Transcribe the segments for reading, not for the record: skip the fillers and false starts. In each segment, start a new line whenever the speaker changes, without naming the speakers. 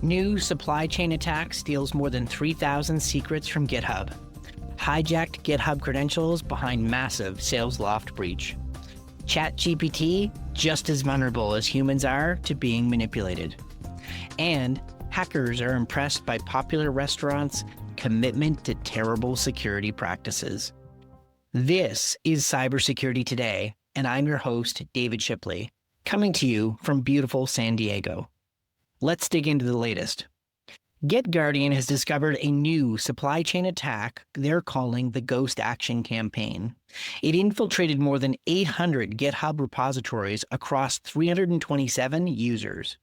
New supply chain attack steals more than 3,000 secrets from GitHub. Hijacked GitHub credentials behind massive SalesLoft breach. ChatGPT just as vulnerable as humans are to being manipulated. And hackers are impressed by popular restaurants' commitment to terrible security practices. This is Cybersecurity Today, and I'm your host, David Shipley, coming to you from beautiful San Diego. Let's dig into the latest. GitGuardian has discovered a new supply chain attack they're calling the Ghost Action Campaign. It infiltrated more than 800 GitHub repositories across 327 users.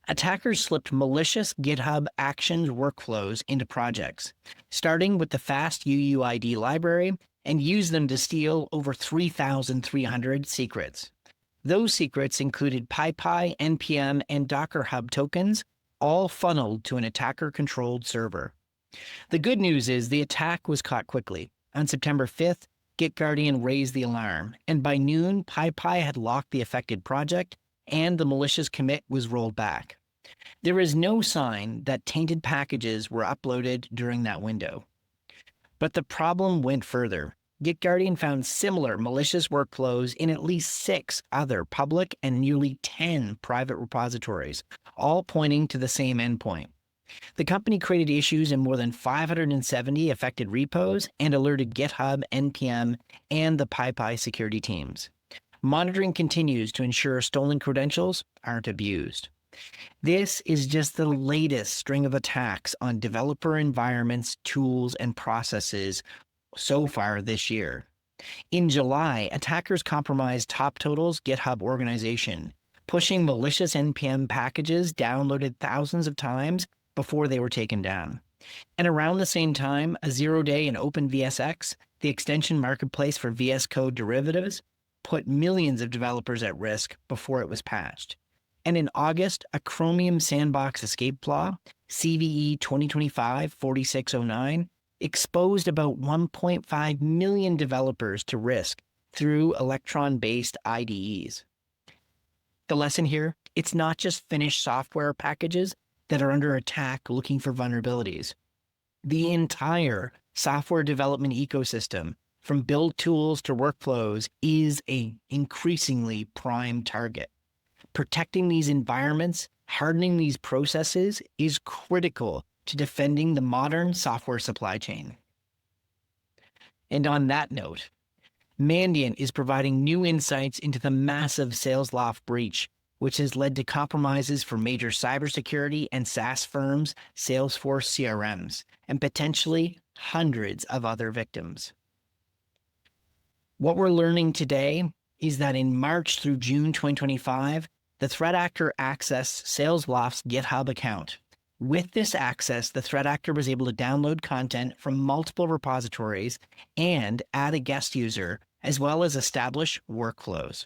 Attackers slipped malicious GitHub Actions workflows into projects, starting with the fast UUID library, and used them to steal over 3,300 secrets. Those secrets included PyPI, NPM, and Docker Hub tokens, all funneled to an attacker-controlled server. The good news is the attack was caught quickly. On September 5th, GitGuardian raised the alarm, and by noon, PyPI had locked the affected project, and the malicious commit was rolled back. There is no sign that tainted packages were uploaded during that window. But the problem went further. GitGuardian found similar malicious workflows in at least 6 other public and nearly 10 private repositories, all pointing to the same endpoint. The company created issues in more than 570 affected repos and alerted GitHub, NPM, and the PyPI security teams. Monitoring continues to ensure stolen credentials aren't abused. This is just the latest string of attacks on developer environments, tools, and processes so far this year. In July, attackers compromised TopTotal's GitHub organization, pushing malicious NPM packages downloaded thousands of times before they were taken down. And around the same time, a zero-day in OpenVSX, the extension marketplace for VS Code derivatives, put millions of developers at risk before it was patched. And in August, a Chromium Sandbox escape flaw, CVE 2025-4609, exposed about 1.5 million developers to risk through Electron-based IDEs. The lesson here, it's not just finished software packages that are under attack looking for vulnerabilities. The entire software development ecosystem, from build tools to workflows, is an increasingly prime target. Protecting these environments, hardening these processes is critical to defending the modern software supply chain. And on that note, Mandiant is providing new insights into the massive SalesLoft breach, which has led to compromises for major cybersecurity and SaaS firms, Salesforce CRMs, and potentially hundreds of other victims. What we're learning today is that in March through June 2025, the threat actor accessed SalesLoft's GitHub account. With this access, the threat actor was able to download content from multiple repositories and add a guest user, as well as establish workflows.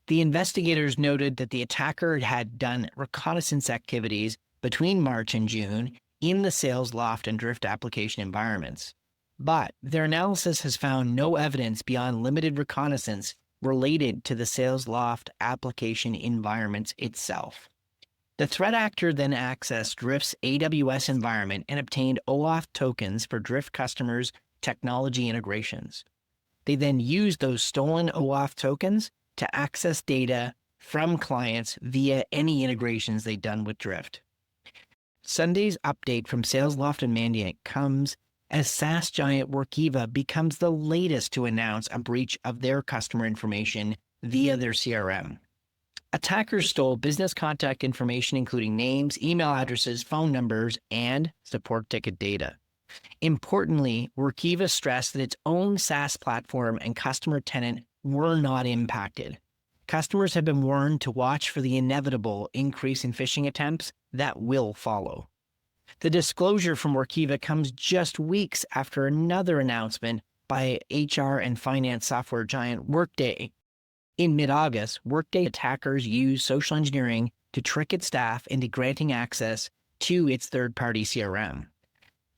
The investigators noted that the attacker had done reconnaissance activities between March and June in the SalesLoft and Drift application environments. But their analysis has found no evidence beyond limited reconnaissance related to the SalesLoft application environments itself. The threat actor then accessed Drift's AWS environment and obtained OAuth tokens for Drift customers' technology integrations. They then used those stolen OAuth tokens to access data from clients via any integrations they'd done with Drift. Sunday's update from SalesLoft and Mandiant comes as SaaS giant Workiva becomes the latest to announce a breach of their customer information via their CRM. Attackers stole business contact information including names, email addresses, phone numbers, and support ticket data. Importantly, Workiva stressed that its own SaaS platform and customer tenant were not impacted. Customers have been warned to watch for the inevitable increase in phishing attempts that will follow. The disclosure from Workiva comes just weeks after another announcement by HR and finance software giant Workday. In mid-August, Workday attackers used social engineering to trick its staff into granting access to its third-party CRM.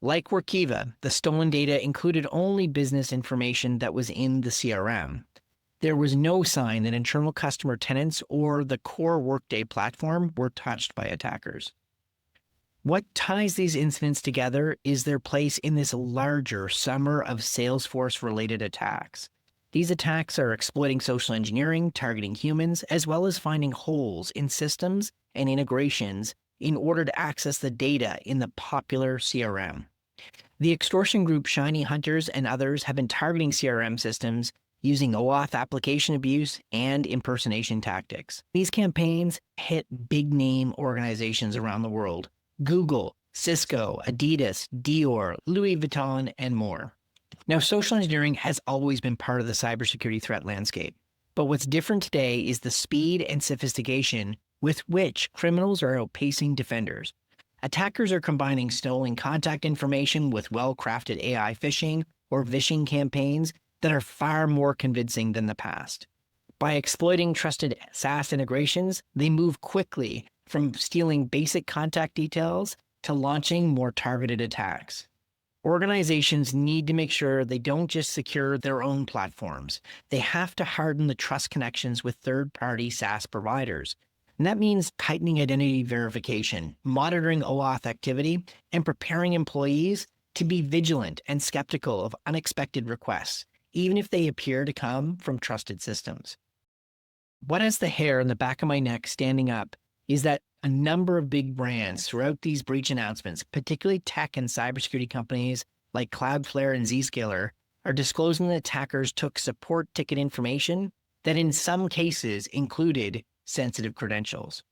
Like Workiva, the stolen data included only business information that was in the CRM. There was no sign that internal customer tenants or the core Workday platform were touched by attackers. What ties these incidents together is their place in this larger summer of Salesforce-related attacks. These attacks are exploiting social engineering, targeting humans, as well as finding holes in systems and integrations in order to access the data in the popular CRM. The extortion group Shiny Hunters and others have been targeting CRM systems using OAuth application abuse and impersonation tactics. These campaigns hit big-name organizations around the world: Google, Cisco, Adidas, Dior, Louis Vuitton, and more. Now, social engineering has always been part of the cybersecurity threat landscape, but what's different today is the speed and sophistication with which criminals are outpacing defenders. Attackers are combining stolen contact information with well-crafted AI phishing or vishing campaigns that are far more convincing than the past. By exploiting trusted SaaS integrations, they move quickly from stealing basic contact details to launching more targeted attacks. Organizations need to make sure they don't just secure their own platforms. They have to harden the trust connections with third-party SaaS providers. And that means tightening identity verification, monitoring OAuth activity, and preparing employees to be vigilant and skeptical of unexpected requests, even if they appear to come from trusted systems. What has the hair on the back of my neck standing up is that a number of big brands throughout these breach announcements, particularly tech and cybersecurity companies like Cloudflare and Zscaler, are disclosing that attackers took support ticket information that in some cases included sensitive credentials.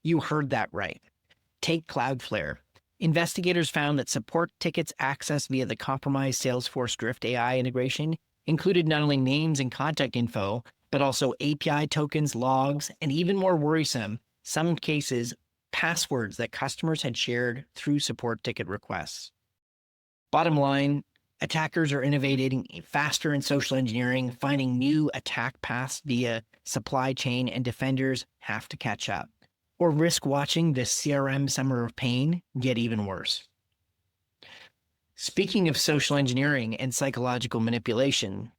You heard that right. Take Cloudflare. Investigators found that support tickets accessed via the compromised Salesforce Drift AI integration included not only names and contact info, but also API tokens, logs, and even more worrisome, some cases, passwords that customers had shared through support ticket requests. Bottom line, attackers are innovating faster in social engineering, finding new attack paths via supply chain, and defenders have to catch up, or risk watching this CRM summer of pain get even worse. Speaking of social engineering and psychological manipulation,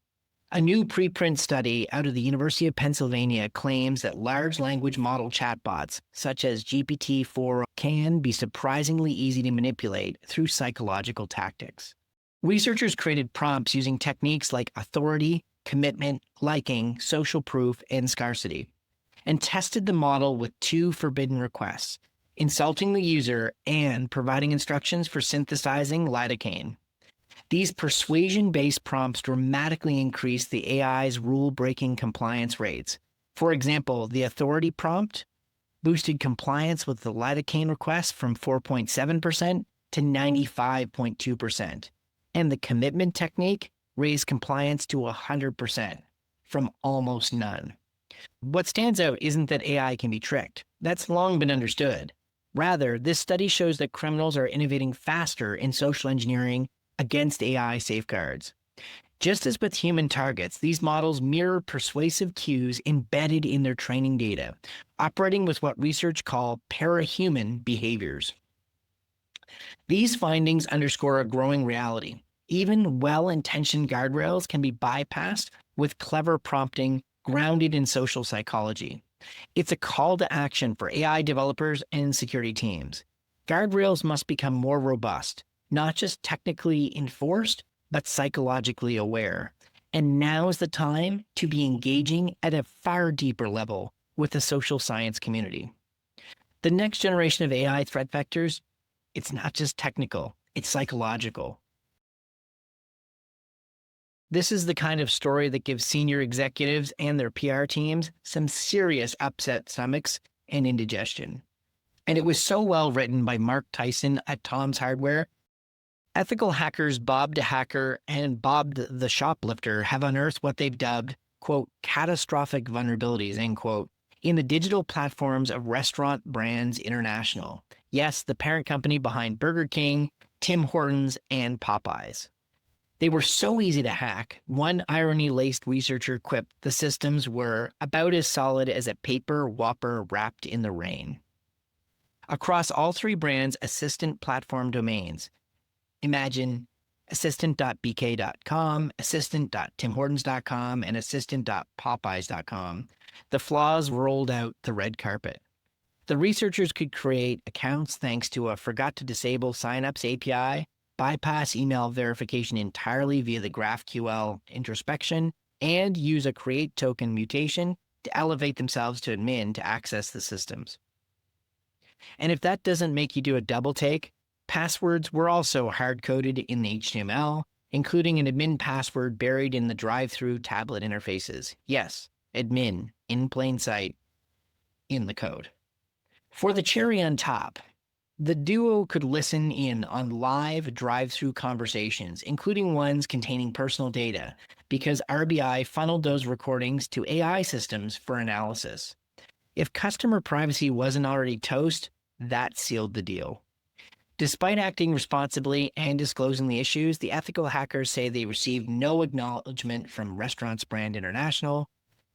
a new preprint study out of the University of Pennsylvania claims that large language model chatbots, such as GPT-4, can be surprisingly easy to manipulate through psychological tactics. Researchers created prompts using techniques like authority, commitment, liking, social proof, and scarcity, and tested the model with two forbidden requests: insulting the user and providing instructions for synthesizing lidocaine. These persuasion-based prompts dramatically increased the AI's rule-breaking compliance rates. For example, the authority prompt boosted compliance with the lidocaine request from 4.7% to 95.2%, and the commitment technique raised compliance to 100% from almost none. What stands out isn't that AI can be tricked. That's long been understood. Rather, this study shows that criminals are innovating faster in social engineering against AI safeguards. Just as with human targets, these models mirror persuasive cues embedded in their training data, operating with what research call parahuman behaviors. These findings underscore a growing reality. Even well-intentioned guardrails can be bypassed with clever prompting grounded in social psychology. It's a call to action for AI developers and security teams. Guardrails must become more robust, not just technically enforced, but psychologically aware. And now is the time to be engaging at a far deeper level with the social science community. The next generation of AI threat vectors, it's not just technical, it's psychological. This is the kind of story that gives senior executives and their PR teams some serious upset stomachs and indigestion. And it was so well written by Mark Tyson at Tom's Hardware. Ethical hackers Bob the Hacker and Bob the Shoplifter have unearthed what they've dubbed, quote, catastrophic vulnerabilities, end quote, in the digital platforms of Restaurant Brands International. Yes, the parent company behind Burger King, Tim Hortons, and Popeyes. They were so easy to hack, one irony-laced researcher quipped the systems were about as solid as a paper Whopper wrapped in the rain. Across all three brands' assistant platform domains, imagine assistant.bk.com, assistant.timhortons.com, and assistant.popeyes.com, the flaws rolled out the red carpet. The researchers could create accounts thanks to a forgot to disable signups API, bypass email verification entirely via the GraphQL introspection, and use a create token mutation to elevate themselves to admin to access the systems. And if that doesn't make you do a double take, passwords were also hard-coded in the HTML, including an admin password buried in the drive-through tablet interfaces. Yes, admin, in plain sight, in the code. For the cherry on top, the duo could listen in on live drive-through conversations, including ones containing personal data, because RBI funneled those recordings to AI systems for analysis. If customer privacy wasn't already toast, that sealed the deal. Despite acting responsibly and disclosing the issues, the ethical hackers say they received no acknowledgement from Restaurants Brand International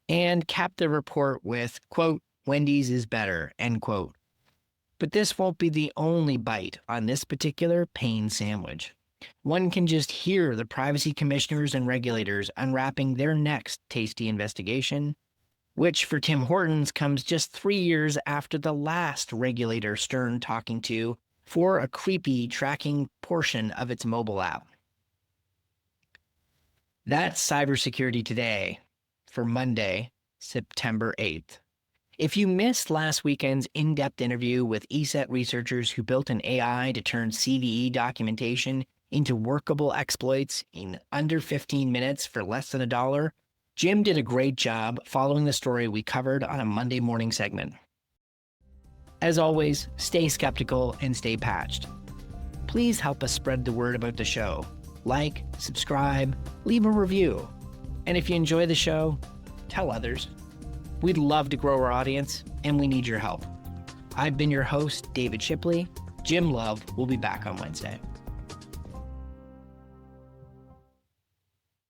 and capped the report with, quote, "Wendy's is better," end quote. But this won't be the only bite on this particular pain sandwich. One can just hear the privacy commissioners and regulators unwrapping their next tasty investigation, which for Tim Hortons comes just 3 years after the last regulator Stern talking to for a creepy tracking portion of its mobile app. That's Cybersecurity Today for Monday, September 8th. If you missed last weekend's in-depth interview with ESET researchers who built an AI to turn CVE documentation into workable exploits in under 15 minutes for less than $1, Jim did a great job following the story we covered on a Monday morning segment. As always, stay skeptical and stay patched. Please help us spread the word about the show. Like, subscribe, leave a review. And if you enjoy the show, tell others. We'd love to grow our audience, and we need your help. I've been your host, David Shipley. Jim Love will be back on Wednesday.